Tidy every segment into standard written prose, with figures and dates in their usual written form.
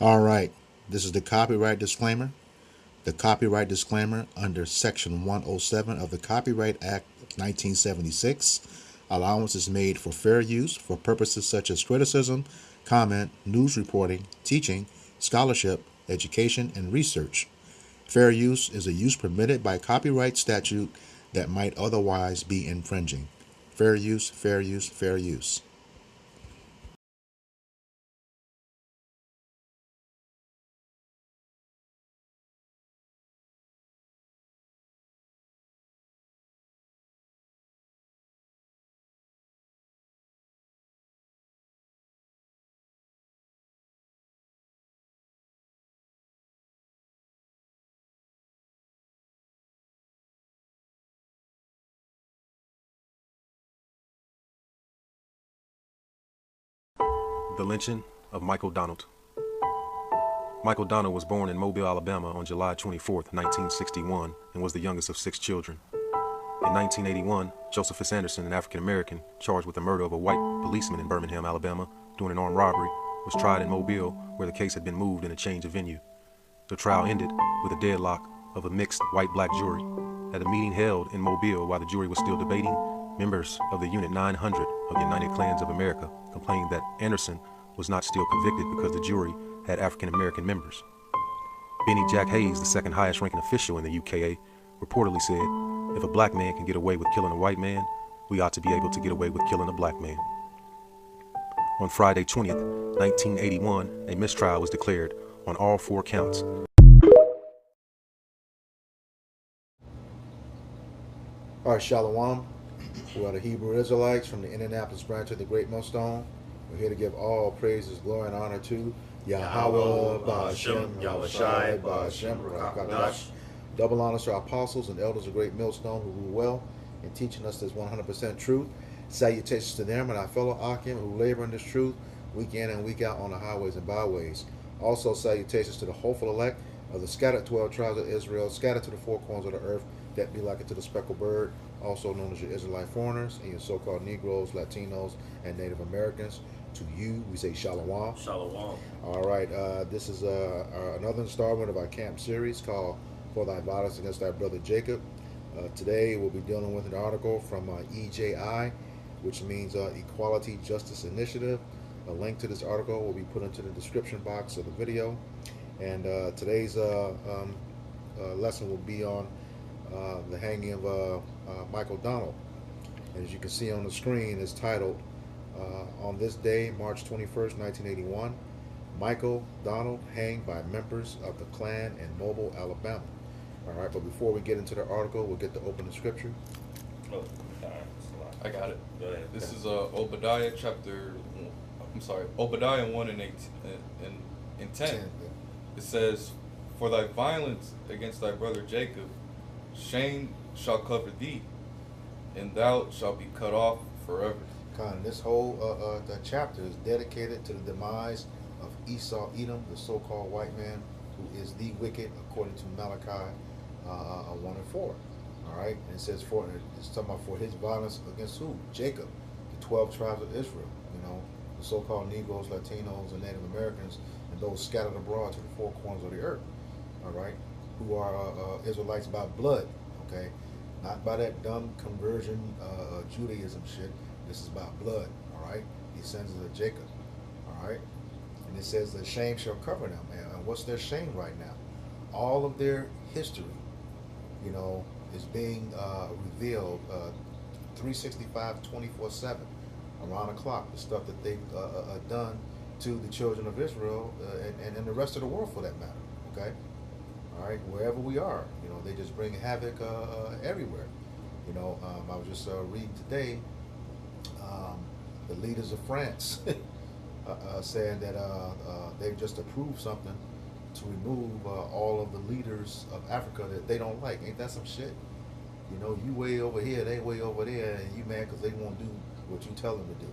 All right, this is the copyright disclaimer. The copyright disclaimer under Section 107 of the Copyright Act of 1976. Allowance is made for fair use for purposes such as criticism, comment, news reporting, teaching, scholarship, education, and research. Fair use is a use permitted by copyright statute that might otherwise be infringing. Fair use, fair use, fair use. The lynching of Michael Donald. Michael Donald was born in Mobile, Alabama on July 24, 1961, and was the youngest of 6 children. In 1981, Josephus Anderson, an African-American charged with the murder of a white policeman in Birmingham, Alabama, during an armed robbery, was tried in Mobile, where the case had been moved in a change of venue. The trial ended with a deadlock of a mixed white-black jury. At a meeting held in Mobile while the jury was still debating, members of the Unit 900 of the United Klans of America complained that Anderson was not still convicted because the jury had African-American members. Benny Jack Hayes, the second highest ranking official in the UKA, reportedly said, "If a black man can get away with killing a white man, we ought to be able to get away with killing a black man." On Friday 20th, 1981, a mistrial was declared on all 4 counts. All right, Shalom. We are the Hebrew Israelites from the Indianapolis branch of the Great Millstone. We're here to give all praises, glory, and honor to Yahweh, Ba'ashem, Yahushai, Ba'ashem, Rakadash. Double honors to our apostles and elders of Great Millstone who rule well in teaching us this 100% truth. Salutations to them and our fellow Akim who labor in this truth week in and week out on the highways and byways. Also, salutations to the hopeful elect of the scattered 12 tribes of Israel, scattered to the 4 corners of the earth, that be like it to the speckled bird, also known as your Israelite foreigners and your so-called Negroes, Latinos, and Native Americans. To you, we say Shalom. Shalom. All right, this is another installment of our camp series called For Thy Violence Against Thy Brother Jacob. Today, we'll be dealing with an article from EJI, which means Equality Justice Initiative. A link to this article will be put into the description box of the video. And today's lesson will be on the hanging of Michael Donald. And as you can see on the screen, it's titled, On this day, March 21st, 1981, Michael Donald hanged by members of the Klan in Mobile, Alabama. All right, but before we get into the article, we'll get to open the scripture. Oh, I got it. Go ahead. This is Obadiah chapter. I'm sorry, Obadiah 1 and 8 and 10. Yeah. It says, "For thy violence against thy brother Jacob, shame shall cover thee, and thou shalt be cut off forever." This whole the chapter is dedicated to the demise of Esau Edom, the so-called white man who is the wicked, according to Malachi 1 and 4. All right, and it says it's talking about for his violence against who? Jacob, the 12 tribes of Israel. You know, the so-called Negroes, Latinos, and Native Americans, and those scattered abroad to the 4 corners of the earth. All right, who are Israelites by blood. Okay, not by that dumb conversion Judaism shit. This is about blood. All right, descendants of Jacob. All right, and it says the shame shall cover them. And what's their shame right now? All of their history, you know, is being revealed 365, 24/7, around the clock. The stuff that they've done to the children of Israel and the rest of the world, for that matter. Okay, all right, wherever we are, you know, they just bring havoc everywhere. You know, I was just reading today the leaders of France saying that they've just approved something to remove all of the leaders of Africa that they don't like. Ain't that some shit? You know, you way over here, they way over there, and you mad because they won't do what you tell them to do.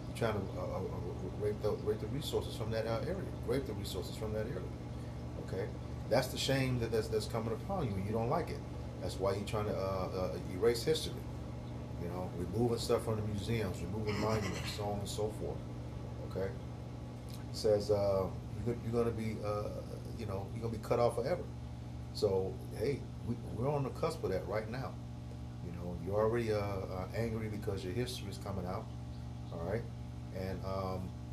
You're trying to rape the resources from that area, rape the resources from that area. Okay, that's the shame that's coming upon you. You don't like it. That's why you're trying to erase history. You know, removing stuff from the museums, removing monuments, so on and so forth. Okay, it says you you're gonna be, you're gonna be cut off forever. So hey, we're on the cusp of that right now. You're already angry because your history is coming out. All right, and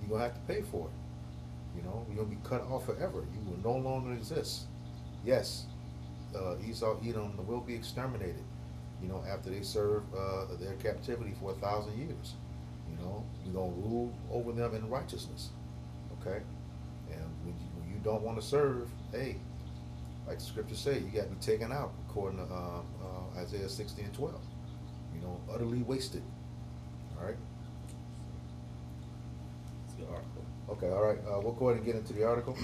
you're gonna have to pay for it. You're gonna be cut off forever. You will no longer exist. Yes, Esau, Edom will be exterminated. After they serve their captivity for 1,000 years. You're gonna rule over them in righteousness. Okay, and when you don't want to serve, hey, like the scriptures say, you got to be taken out according to Isaiah 60:12. Utterly wasted. All right. It's the article. Okay, all right. We'll go ahead and get into the article.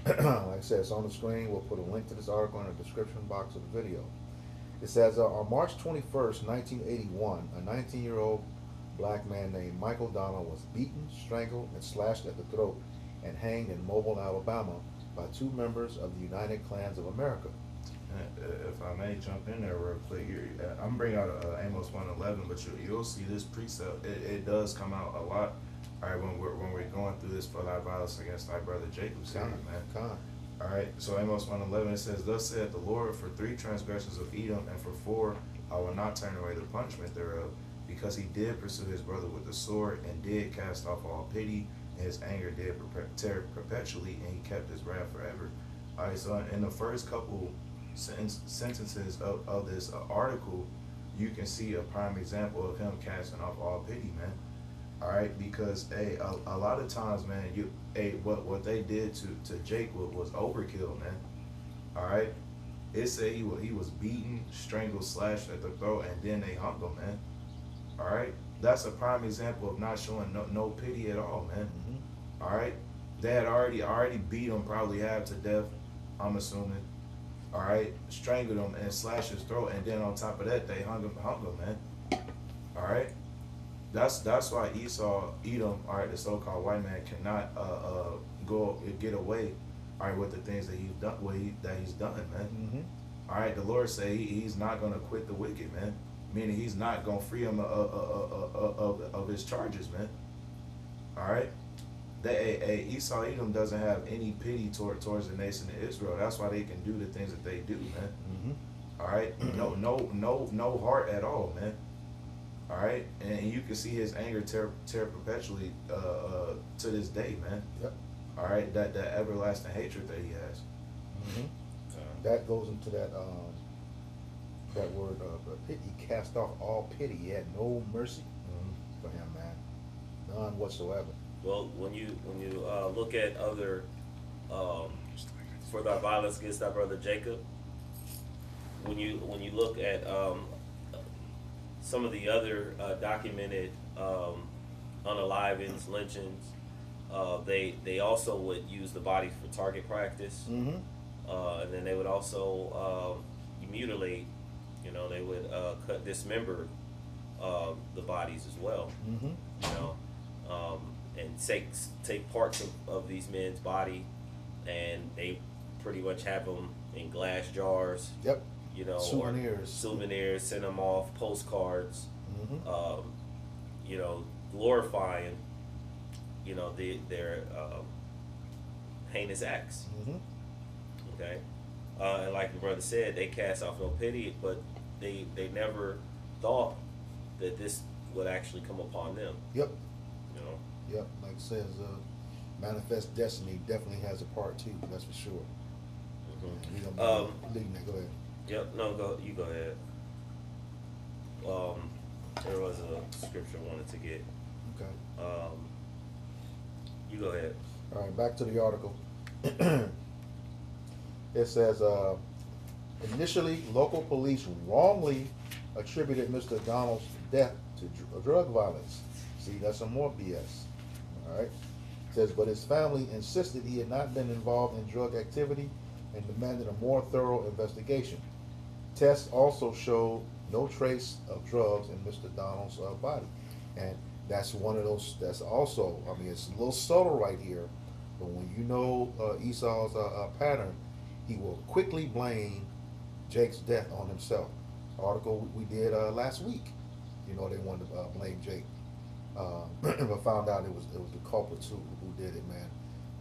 Like I said, it's on the screen. We'll put a link to this article in the description box of the video. It says, on March 21st, 1981, a 19-year-old black man named Michael Donald was beaten, strangled, and slashed at the throat and hanged in Mobile, Alabama by two members of the United Klans of America. If I may jump in there real quick, I'm bringing out Amos 1:11, but you'll see this precept. It does come out a lot. All right, when we're going through this for thy violence against thy brother Jacob, man. All right, so Amos 1:11 it says, "Thus saith the Lord, for 3 transgressions of Edom, and for 4 I will not turn away the punishment thereof, because he did pursue his brother with the sword, and did cast off all pity, and his anger did tear perpetually, and he kept his wrath forever." All right, so in the first couple sentences of this article, you can see a prime example of him casting off all pity, man. All right, because a lot of times, man, what they did to Jacob was overkill, man. All right, it said he was beaten, strangled, slashed at the throat, and then they hung him, man. All right, that's a prime example of not showing no pity at all, man. Mm-hmm. All right, they had already beat him probably half to death, I'm assuming. All right, strangled him and slashed his throat, and then on top of that, they hung him, man. All right, that's why Esau, Edom, all right, the so-called white man cannot go get away, all right, with the things that he's done, man. Mm-hmm. All right, the Lord say he's not gonna quit the wicked, man. Meaning he's not gonna free him of his charges, man. All right. Esau Edom doesn't have any pity towards the nation of Israel. That's why they can do the things that they do, man. Mm-hmm. All right, no heart at all, man. All right, and you can see his anger tear perpetually to this day, man. Yep. All right, that everlasting hatred that he has. Mm-hmm. That goes into that word pity. He cast off all pity. He had no mercy for him, man. None whatsoever. Well, when you look at other for thy violence against thy brother Jacob, when you look at some of the other documented unalivings, lynchings, they also would use the body for target practice, Mm-hmm. and then they would also mutilate. They would dismember the bodies as well. Mm-hmm. And take parts of these men's body, and they pretty much have them in glass jars. Yep. Souvenirs, send them off, postcards. Mm-hmm. Glorifying, their heinous acts. Mm-hmm. Okay, and like the brother said, they cast off no pity, but they never thought that this would actually come upon them. Yep. Yep. Like it says, Manifest Destiny definitely has a part too. That's for sure. Mm-hmm. We gonna leading that. Go ahead. Yep. No, you go ahead. There was a scripture I wanted to get. Okay. You go ahead. All right. Back to the article. It says, initially, local police wrongly attributed Mr. Donald's death to drug violence. See, that's some more BS. All right. It says, but his family insisted he had not been involved in drug activity and demanded a more thorough investigation. Tests also showed no trace of drugs in Mr. Donald's body. And that's one of those, that's also, it's a little subtle right here, but when you know Esau's pattern, he will quickly blame Jake's death on himself. Article we did last week. They wanted to blame Jake, but found out it was the culprits who did it, man.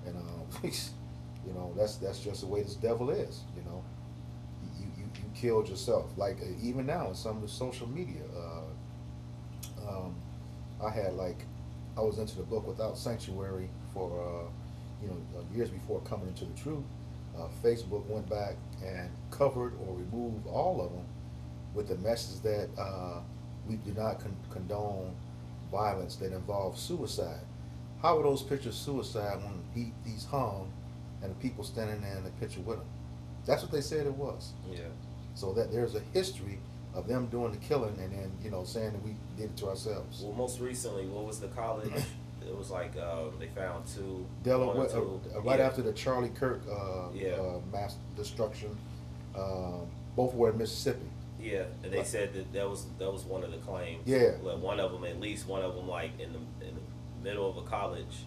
And You know, that's just the way this devil is. You know, you killed yourself. Like even now in some of the social media, I had I was into the book Without Sanctuary for years before coming into the truth. Facebook went back and covered or removed all of them with the message that we do not condone violence that involves suicide. How were those pictures suicide when he's hung and the people standing there in the picture with him? That's what they said it was. Yeah. So that there's a history of them doing the killing and then saying that we did it to ourselves. Well, most recently, what was the college? It was like they found two. Delaware, right yeah. after the Charlie Kirk mass destruction, both were in Mississippi. Yeah, and they said that was one of the claims. Yeah. Like one of them, at least one of them, like in the middle of a college,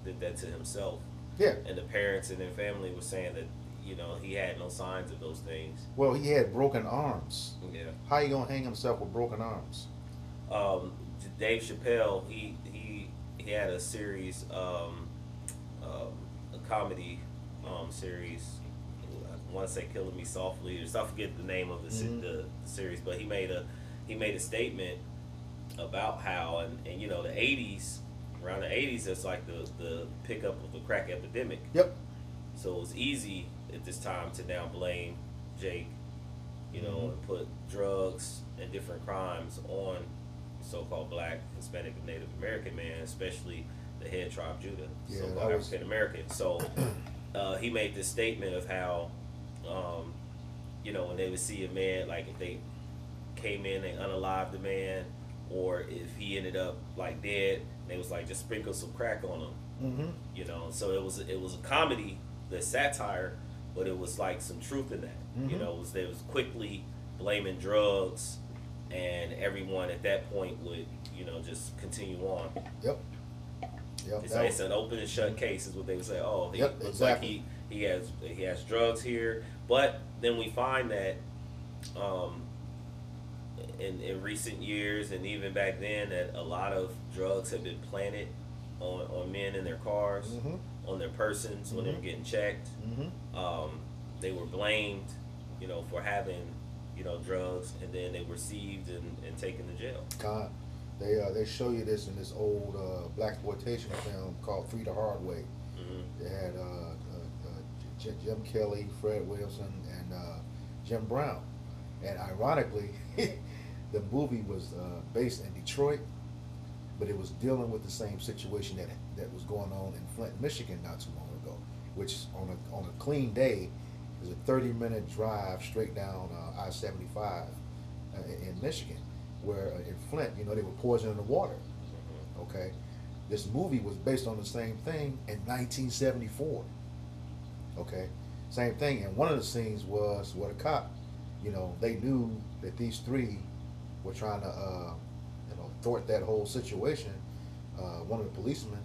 did that to himself. Yeah. And the parents and their family were saying that he had no signs of those things. Well, he had broken arms. Yeah. How you gonna hang himself with broken arms? Dave Chappelle, he had a series, a comedy series. I want to say "Killing Me Softly," or I forget the name of the series, but he made a statement about how and the '80s, around the '80s, it's like the pickup of the crack epidemic. Yep. So it was easy at this time to now blame Jake, and put drugs and different crimes on so-called Black, Hispanic, and Native American man, especially the head tribe Judah, Yeah, so-called African American. So he made this statement of how, when they would see a man, like if they came in and unalived the man, or if he ended up like dead, they was like just sprinkle some crack on him. So it was a comedy, the satire, but it was like some truth in that. They was quickly blaming drugs, and everyone at that point would just continue on. Yep. It's an open and shut case, is what they would say. Oh, he looks exactly. like he has drugs here, but then we find that in recent years and even back then that a lot of drugs have been planted on men in their cars, on their persons when they were getting checked. They were blamed, for having, drugs, and then they were seized and taken to jail. God, they show you this in this old blaxploitation film called Free the Hard Way. They had Jim Kelly, Fred Williamson, and Jim Brown. And ironically, the movie was based in Detroit, but it was dealing with the same situation that was going on in Flint, Michigan not too long ago, which on a clean day is a 30-minute drive straight down I-75 in Michigan, where in Flint, they were poisoning the water. Okay, this movie was based on the same thing in 1974. Okay, same thing, and one of the scenes was where the cop, they knew that these three were trying to, thwart that whole situation. One of the policemen,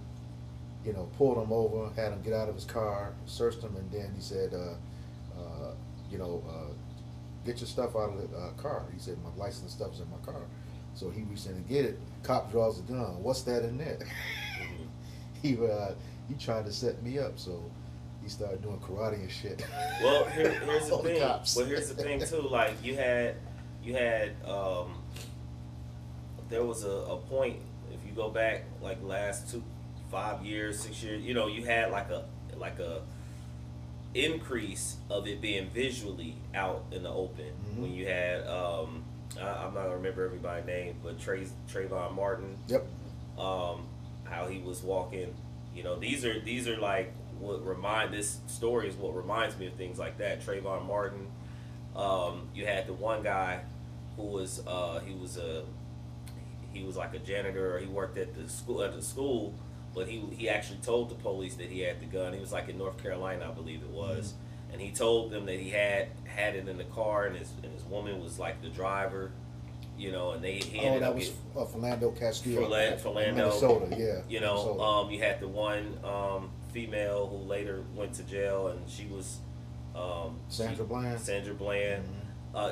pulled him over, had him get out of his car, searched him, and then he said, get your stuff out of the car. He said, my license stuff's in my car. So he reached in to get it. Cop draws the gun. What's that in there? He tried to set me up, so he started doing karate and shit. Well, here's the thing. Cops. Well, here's the thing too. Like you had there was a point, if you go back like last 5 years, 6 years, you had like a increase of it being visually out in the open. When you had I'm not gonna remember everybody's name, but Trayvon Martin. Yep. How he was walking. These are like this story is what reminds me of things like that. Trayvon Martin. You had the one guy who was he was like a janitor, or he worked at the school, but he actually told the police that he had the gun. He was like in North Carolina, I believe it was, and he told them that he had it in the car, and his woman was like the driver, and he ended up getting Philando Castile, Philando, Minnesota, yeah. You had the one female who later went to jail, and she was Sandra Bland.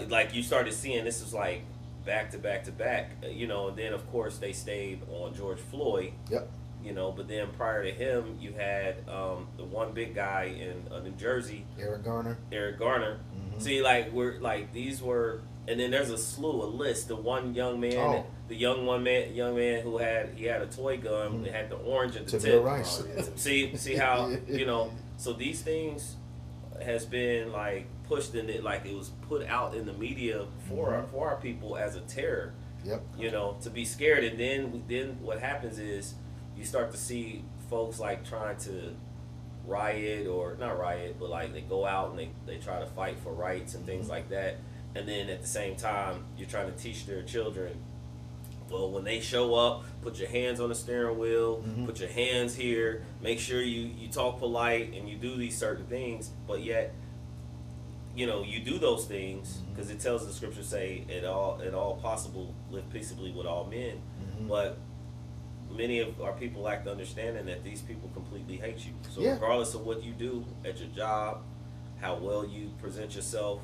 Like you started seeing this was like back to back to back, and then of course they stayed on George Floyd. Yep. you know. But then prior to him, you had the one big guy in New Jersey, Eric Garner. Eric Garner. Mhm. See, like we're like these were, and then there's a list. The one young man, Oh. the young man who had a toy gun. It had the orange at the Tamir tip. Rice. See how you know. So these things has been like pushed in it, like it was put out in the media for our people as a terror. Yep. You know, to be scared, and then what happens is you start to see folks like trying to riot, or not riot, but like they go out and they try to fight for rights and things like that. And then at the same time, you're trying to teach their children, well, when they show up, put your hands on the steering wheel, put your hands here, make sure you talk polite and you do these certain things. But yet, you know, you do those things because it tells the scripture say at all possible live peaceably with all men. But many of our people lack the understanding that these people completely hate you. So Yeah. regardless of what you do at your job, how well you present yourself,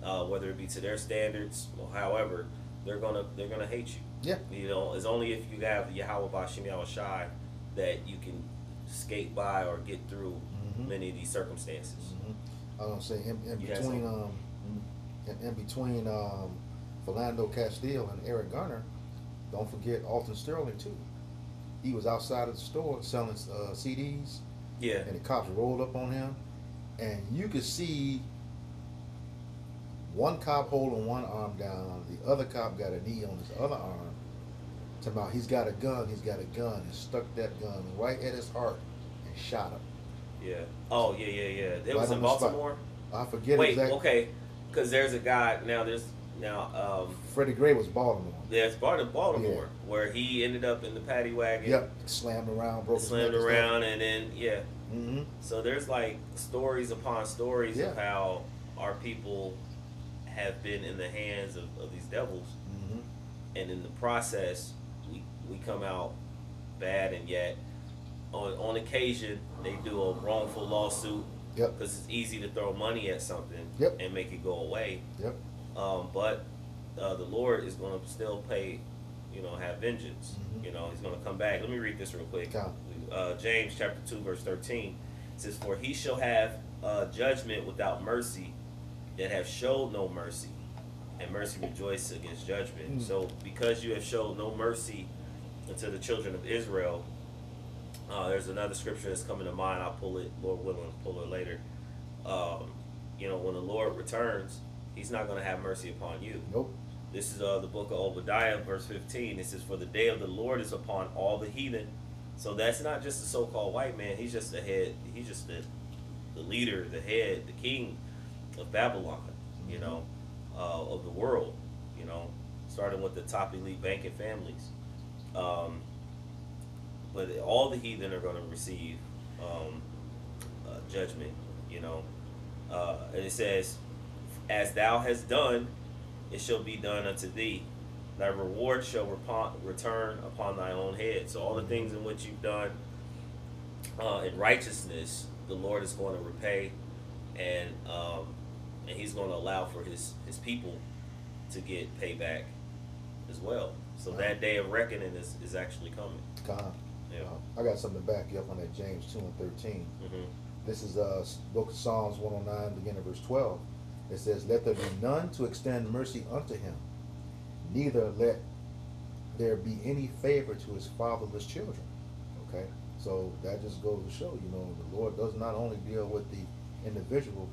whether it be to their standards or however, they're gonna hate you. Yeah. You know, it's only if you have Yahweh Bashim Yahweh Shai that you can skate by or get through many of these circumstances. I was gonna say in You had between something? in between Philando Castile and Eric Garner, don't forget Alton Sterling too. He was outside of the store selling CDs, Yeah. and the cops rolled up on him, and you could see one cop holding one arm down, the other cop got a knee on his other arm. Talking about he's got a gun, and stuck that gun right at his heart and shot him. Yeah. Oh, yeah. It Right was on in the spot. Baltimore. I forget Wait, exactly. okay, because there's a guy now. Freddie Gray was Baltimore. There's Baltimore where he ended up in the paddy wagon. Yep, slammed around, broke his Slammed neck and stuff. around, and then Mm-hmm. So there's like stories upon stories of Yeah. how our people have been in the hands of these devils, Mm-hmm. and in the process, we come out bad, and yet on occasion they do a wrongful lawsuit. Yep. Because it's easy to throw money at something Yep. and make it go away. Yep. But the Lord is going to still pay, you know, have vengeance. Mhm. You know, He's going to come back. Let me read this real quick. Come. James chapter 2 verse 13 says, "For he shall have judgment without mercy that have showed no mercy, and mercy rejoice against judgment." Mm. So because you have showed no mercy unto the children of Israel, there's another scripture that's coming to mind. I'll pull it, Lord willing, pull it later. You know, when the Lord returns, He's not going to have mercy upon you. Nope. This is the book of Obadiah, verse 15. It says, "For the day of the Lord is upon all the heathen." So that's not just the so-called white man. He's just the head. He's just the leader, the head, the king of Babylon, you know, of the world, you know, starting with the top elite banking families. But all the heathen are going to receive judgment, you know. And it says, "As thou hast done, it shall be done unto thee. Thy reward shall return upon thy own head." So all the things in which you've done in righteousness, the Lord is going to repay, and He's going to allow for His people to get payback as well. So that day of reckoning is actually coming. Con. Yeah. I got something to back you up on that James 2 and 13. Mm-hmm. This is book of Psalms 109, beginning of verse 12. It says, "Let there be none to extend mercy unto him, neither let there be any favor to his fatherless children." Okay? So that just goes to show, you know, the Lord does not only deal with the individual,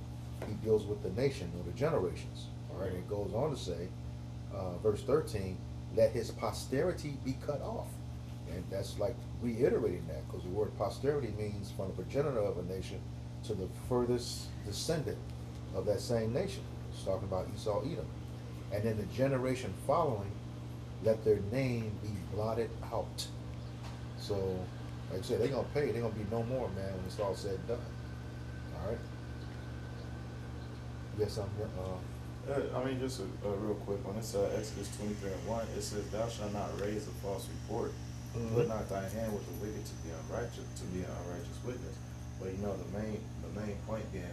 He deals with the nation or the generations. All right? It goes on to say, verse 13, "Let his posterity be cut off." And that's like reiterating that, because the word posterity means from the progenitor of a nation to the furthest descendant of that same nation. It's talking about Esau, Edom. And then the generation following, let their name be blotted out. So, like I said, they're going to pay. They're going to be no more, man, when it's all said and done. All right? Yes, I'm I mean, just a real quick one. It's Exodus 23 and 1. It says, "Thou shalt not raise a false report. Put not thy hand with the wicked to be an unrighteous witness." But you know, the main point being,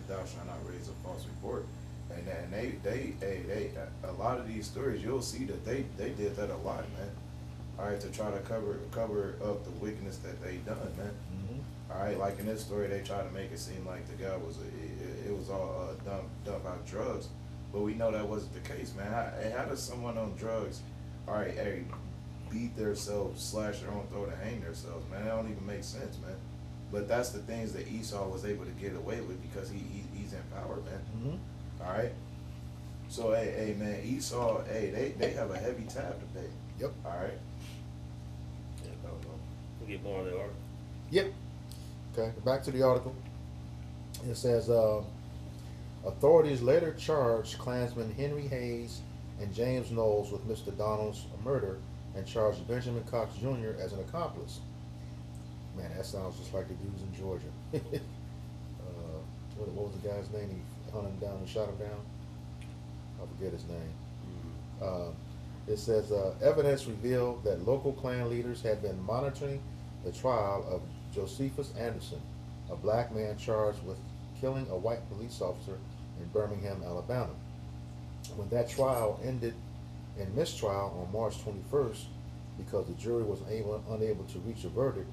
"Thou shalt not raise a false report." And they a lot of these stories, you'll see that they did that a lot, man. all right, to try to cover up the wickedness that they done, man. Mm-hmm. All right, like in this story, they try to make it seem like the guy was it was all done about drugs, but we know that wasn't the case, man. How does someone on drugs, all right, hey, beat themselves, slash their own throat, and hang themselves, man? That don't even make sense, man. But that's the things that Esau was able to get away with because he's in power, man. Mm-hmm. All right. So hey man, Esau, hey, they have a heavy tab to pay. Yep. All right. Yeah, we'll get more on the article. Yep. Okay, back to the article. It says, authorities later charged Klansmen Henry Hayes and James Knowles with Mr. Donald's murder and charged Benjamin Cox Jr. as an accomplice. Man, that sounds just like the dudes in Georgia. What was the guy's name? He hunted him down and shot him down? I forget his name. It says, evidence revealed that local Klan leaders had been monitoring the trial of Josephus Anderson, a black man charged with killing a white police officer in Birmingham, Alabama. When that trial ended in mistrial on March 21st, because the jury was unable to reach a verdict,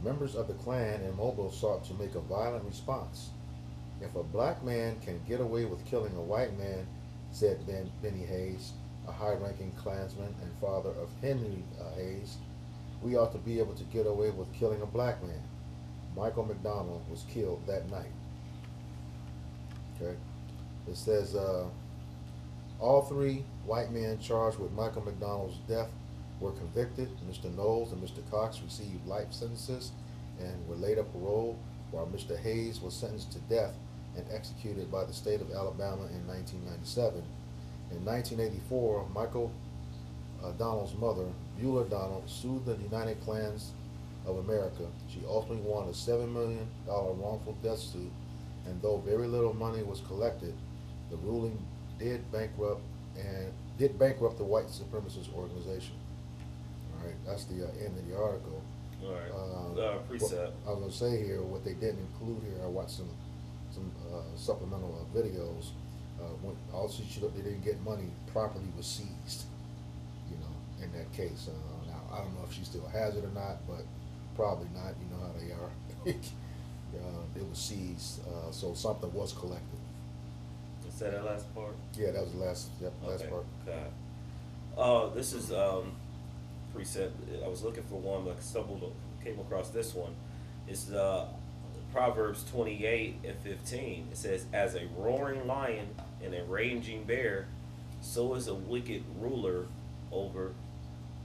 members of the Klan in Mobile sought to make a violent response. If a black man can get away with killing a white man, said Benny Hayes, a high-ranking Klansman and father of Henry Hayes, we ought to be able to get away with killing a black man. Michael McDonald was killed that night. Okay. It says all three white men charged with Michael McDonald's death were convicted. Mr. Knowles and Mr. Cox received life sentences and were later paroled, while Mr. Hayes was sentenced to death and executed by the state of Alabama in 1997. In 1984, Michael Donald's mother, Beulah Donald, sued the United Klans of America. She ultimately won a $7 million wrongful death suit, and though very little money was collected, the ruling did bankrupt the white supremacist organization. All right, that's the end of the article. All right. Precept. I was gonna say here, what they didn't include here, I watched some supplemental videos. When also they didn't get money, property was seized. You know, in that case. Now I don't know if she still has it or not, but probably not. You know how they are. It was seized, so something was collected. Is that last part? Yeah, that was the last Okay. part. Okay. This is precept. I was looking for one, but came across this one. It's Proverbs 28:15. It says, "As a roaring lion and a raging bear, so is a wicked ruler over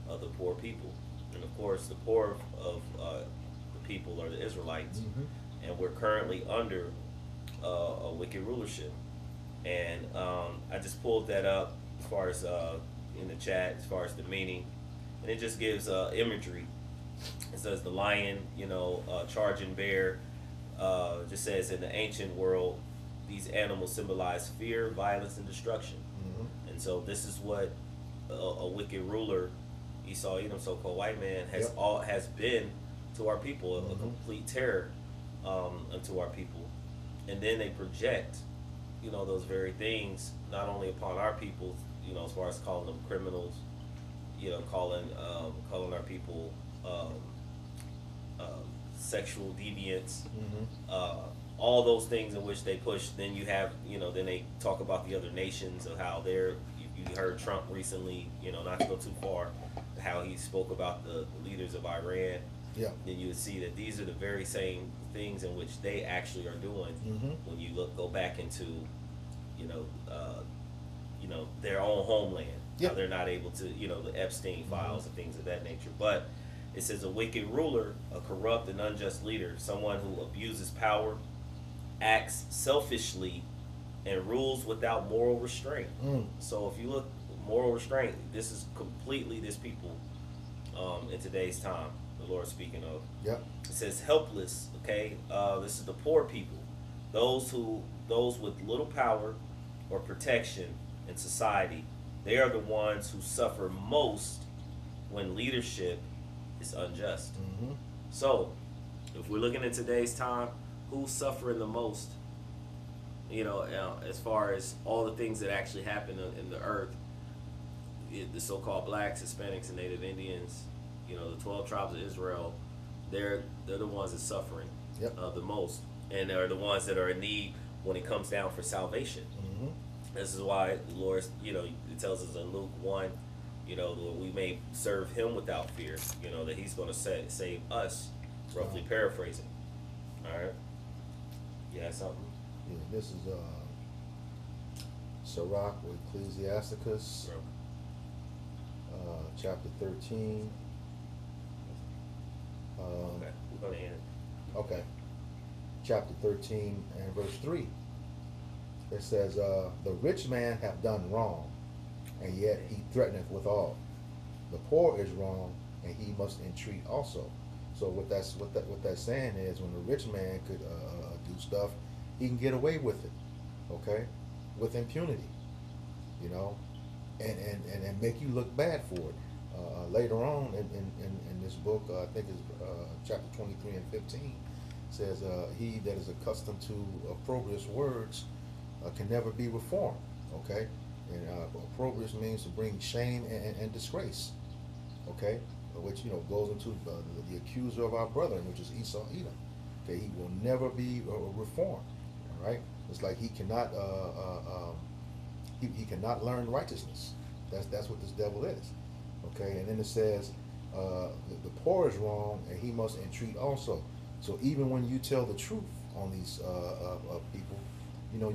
the poor people." And of course, the poor of the people are the Israelites, and we're currently under a wicked rulership. And I just pulled that up as far as in the chat, as far as the meaning, and it just gives imagery. It says the lion, charging bear. Just says in the ancient world, these animals symbolize fear, violence, and destruction. And so this is what a wicked ruler, Esau, Edom, so-called white man, has been to our people, a complete terror unto our people. And then they project, those very things not only upon our people, as far as calling them criminals, calling our people sexual deviants, all those things in which they push. Then you have, then they talk about the other nations of how they're. You heard Trump recently, not to go too far, how he spoke about the leaders of Iran. Yeah. Then you would see that these are the very same things in which they actually are doing when you go back into, their own homeland. Yeah. How they're not able to, the Epstein files and things of that nature. But it says a wicked ruler, a corrupt and unjust leader, someone who abuses power, acts selfishly, and rules without moral restraint. So if you look, moral restraint, this is completely this people in today's time, the Lord speaking of. Yep. It says helpless, okay? This is the poor people, those with little power or protection in society. They are the ones who suffer most when leadership is unjust. So, if we're looking at today's time, who's suffering the most? As far as all the things that actually happen in the earth, the so-called blacks, Hispanics, and Native Indians, The 12 tribes of Israel, they're the ones that's suffering Yep. the most, and they're the ones that are in need when it comes down for salvation. Mm-hmm. This is why the Lord, it tells us in Luke 1, that we may serve Him without fear. That He's going to save us. Roughly paraphrasing. All right. You had something? Yeah, this is Sirach or Ecclesiasticus, chapter 13. Okay, we're going to end it. Okay. Chapter 13 and verse 3. It says, the rich man hath done wrong, and yet he threateneth withal. The poor is wrong, and he must entreat also. So what that's saying is, when the rich man could do stuff, he can get away with it, okay, with impunity, and make you look bad for it. Later on in this book, I think it's chapter 23 and 15, says, he that is accustomed to opprobrious words can never be reformed, okay? And opprobrious means to bring shame and disgrace, okay? Which, goes into the accuser of our brethren, which is Esau Edom. Okay, he will never be reformed, all right? It's like he cannot he cannot learn righteousness. That's what this devil is, okay? And then it says the poor is wrong, and he must entreat also. So even when you tell the truth on these people,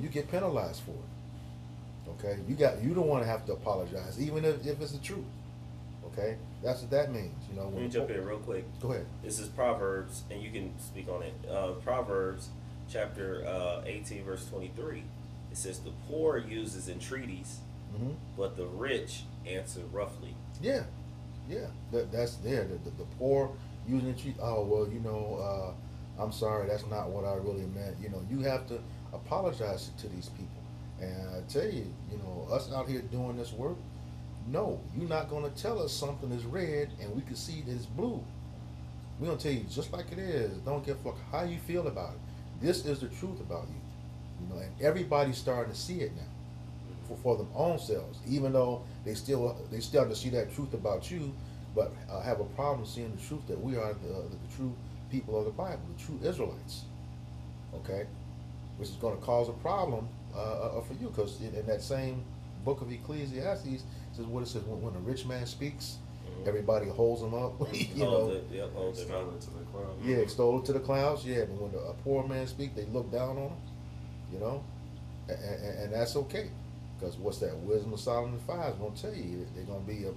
you get penalized for it. Okay, you don't want to have to apologize, even if it's the truth. Okay, that's what that means. Let me jump in real quick. Go ahead. This is Proverbs, and you can speak on it. Proverbs chapter 18, verse 23. It says, "The poor uses entreaties, but the rich answer roughly." Yeah. That's there. The poor using entreat. Oh well, I'm sorry. That's not what I really meant. You have to apologize to these people. And I tell you, us out here doing this work, no, you're not going to tell us something is red and we can see that it's blue. We're going to tell you just like it is. Don't give a fuck how you feel about it. This is the truth about you. And everybody's starting to see it now for them own selves, even though they still to see that truth about you, but have a problem seeing the truth that we are the true people of the Bible, the true Israelites. Okay? Which is going to cause a problem for you, because in that same book of Ecclesiastes, it says what it says: when a rich man speaks, everybody holds him up. Holds it Extol it to the clouds. Yeah, extol it to the clouds. Yeah, but when a poor man speaks, they look down on him. And that's okay, because what's that? Wisdom of Solomon 5 is going to tell you they're going to be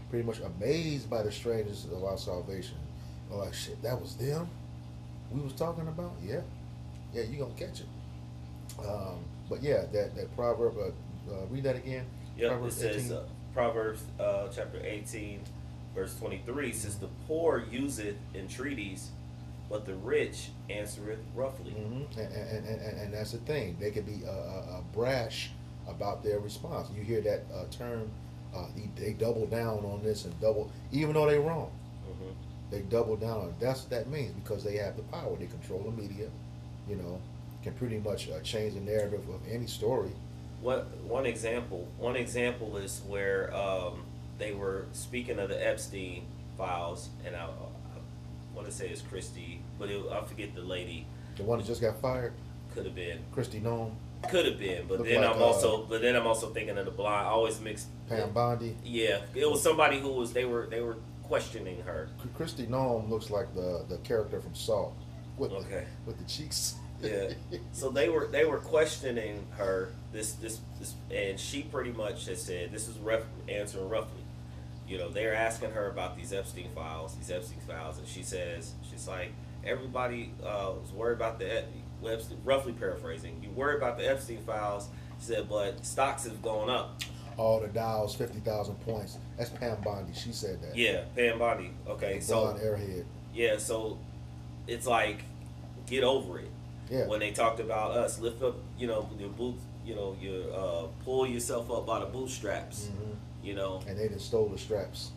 pretty much amazed by the strangeness of our salvation. They're like, shit, that was them we was talking about. Yeah, you're gonna catch it. But yeah, that proverb. Read that again. Yep, Proverbs it says 18. Proverbs chapter 18, verse 23 says, "The poor useth entreaties, but the rich answereth roughly." Mm-hmm. And that's the thing. They could be brash about their response. You hear that term? They double down on this and even though they're wrong. Mm-hmm. They double down on it. That's what that means, because they have the power. They control the media. Can pretty much change the narrative of any story. One example is where they were speaking of the Epstein files, and I want to say it's Christy, but I forget the lady. The one that just got fired, Could have been. Christy Nome, Could have been, but Look then like, I'm also thinking of the blind. I always mix. Pam Bondi. Yeah, it was somebody who was they were questioning her. Christy Nome looks like the character from Saw, with the cheeks. Yeah. So they were questioning her this, and she pretty much has said this is answering roughly. They're asking her about these Epstein files, and she says, she's like, everybody was worried about the Epstein, roughly paraphrasing. You worry about the Epstein files, she said, but stocks have gone up. All the Dows, 50,000 points. That's Pam Bondi. She said that. Yeah, Pam Bondi. Okay, blonde airhead. Yeah, so it's like, get over it. Yeah. When they talked about us, lift up, your boots, pull yourself up by the bootstraps, And they just stole the straps.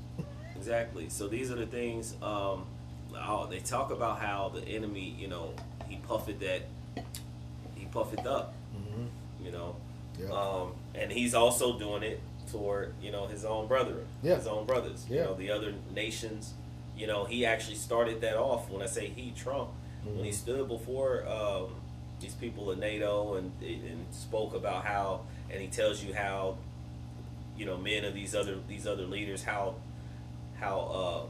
Exactly. So these are the things. They talk about how the enemy, he puffed up. Yeah. And he's also doing it toward, his own brethren, Yeah. his own brothers. Yeah. The other nations, You know, he actually started that off. When I say he, Trump, when he stood before these people at NATO and spoke about how, and he tells you how, you know, men of these other leaders, how of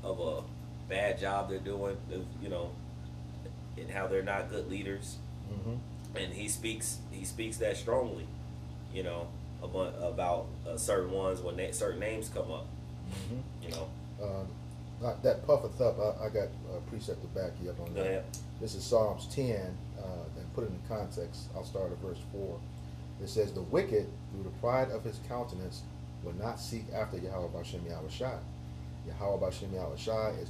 a bad job they're doing, you know, and how they're not good leaders. And he speaks that strongly, you know, about certain ones when certain names come up, you know. That puffeth up, I got a precept to back you up on that. This is Psalms 10, and put it in context. I'll start at verse 4. It says, the wicked, through the pride of his countenance, will not seek after Yahweh Bashem Yahushai. Yahweh Bashem Yahushai is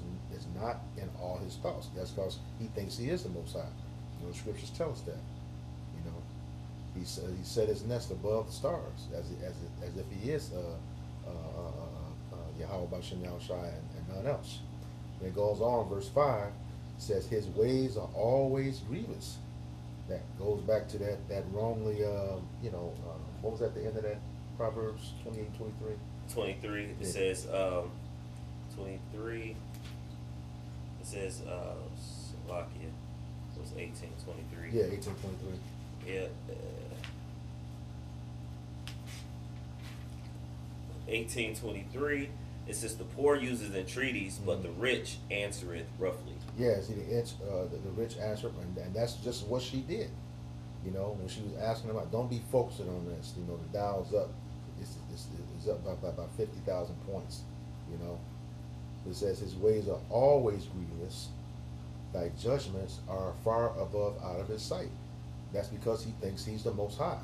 not in all his thoughts. That's because he thinks he is the Most High. You know, the scriptures tell us that. You know, he set his nest above the stars, as if he is Yahweh Bashem Yahushai and none else. And it goes on, verse 5 says, his ways are always grievous. That goes back to that wrongly, you know, what was at the end of that? Proverbs 28, 23? 23, it says, 23, it says, Slovakia was 1823. Yeah, 1823. Yeah. 1823, it says, the poor uses entreaties, but the rich answereth roughly. Yeah, see, the rich answered, and that's just what she did. You know, when she was asking about, don't be focusing on this. You know, the Dow's up. It's up by about 50,000 points. You know, it says his ways are always grievous. Thy judgments are far above out of his sight. That's because he thinks he's the Most High.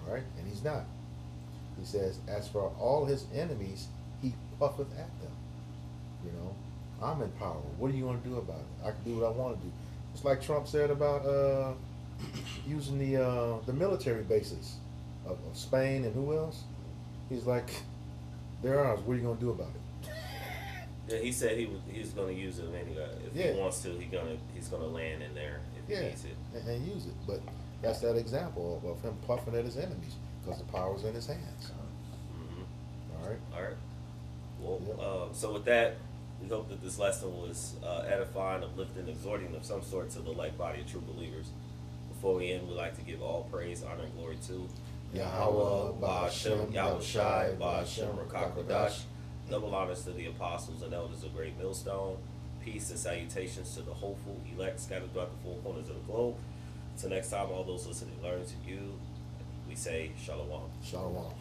All right, and he's not. He says, as for all his enemies, he puffeth at them. You know, I'm in power. What are you going to do about it? I can do what I want to do. It's like Trump said about using the military bases of Spain and who else? He's like, they're ours. What are you going to do about it? Yeah, he said he's going to use it anyway. If he wants to, he's gonna land in there if he needs it and use it. But that's that example of him puffing at his enemies because the power's in his hands. All right. Well, so with that, we hope that this lesson was edifying, uplifting, exhorting of some sort to the like body of true believers. Before we end, we'd like to give all praise, honor, and glory to Yahweh, Ba'ashem, Yahushai, Ba'ashem, Rakakodash. Double honors to the apostles and elders of Great Millstone. Peace and salutations to the hopeful elect scattered throughout the four corners of the globe. Until next time, all those listening learn to you. We say Shalom. Shalom.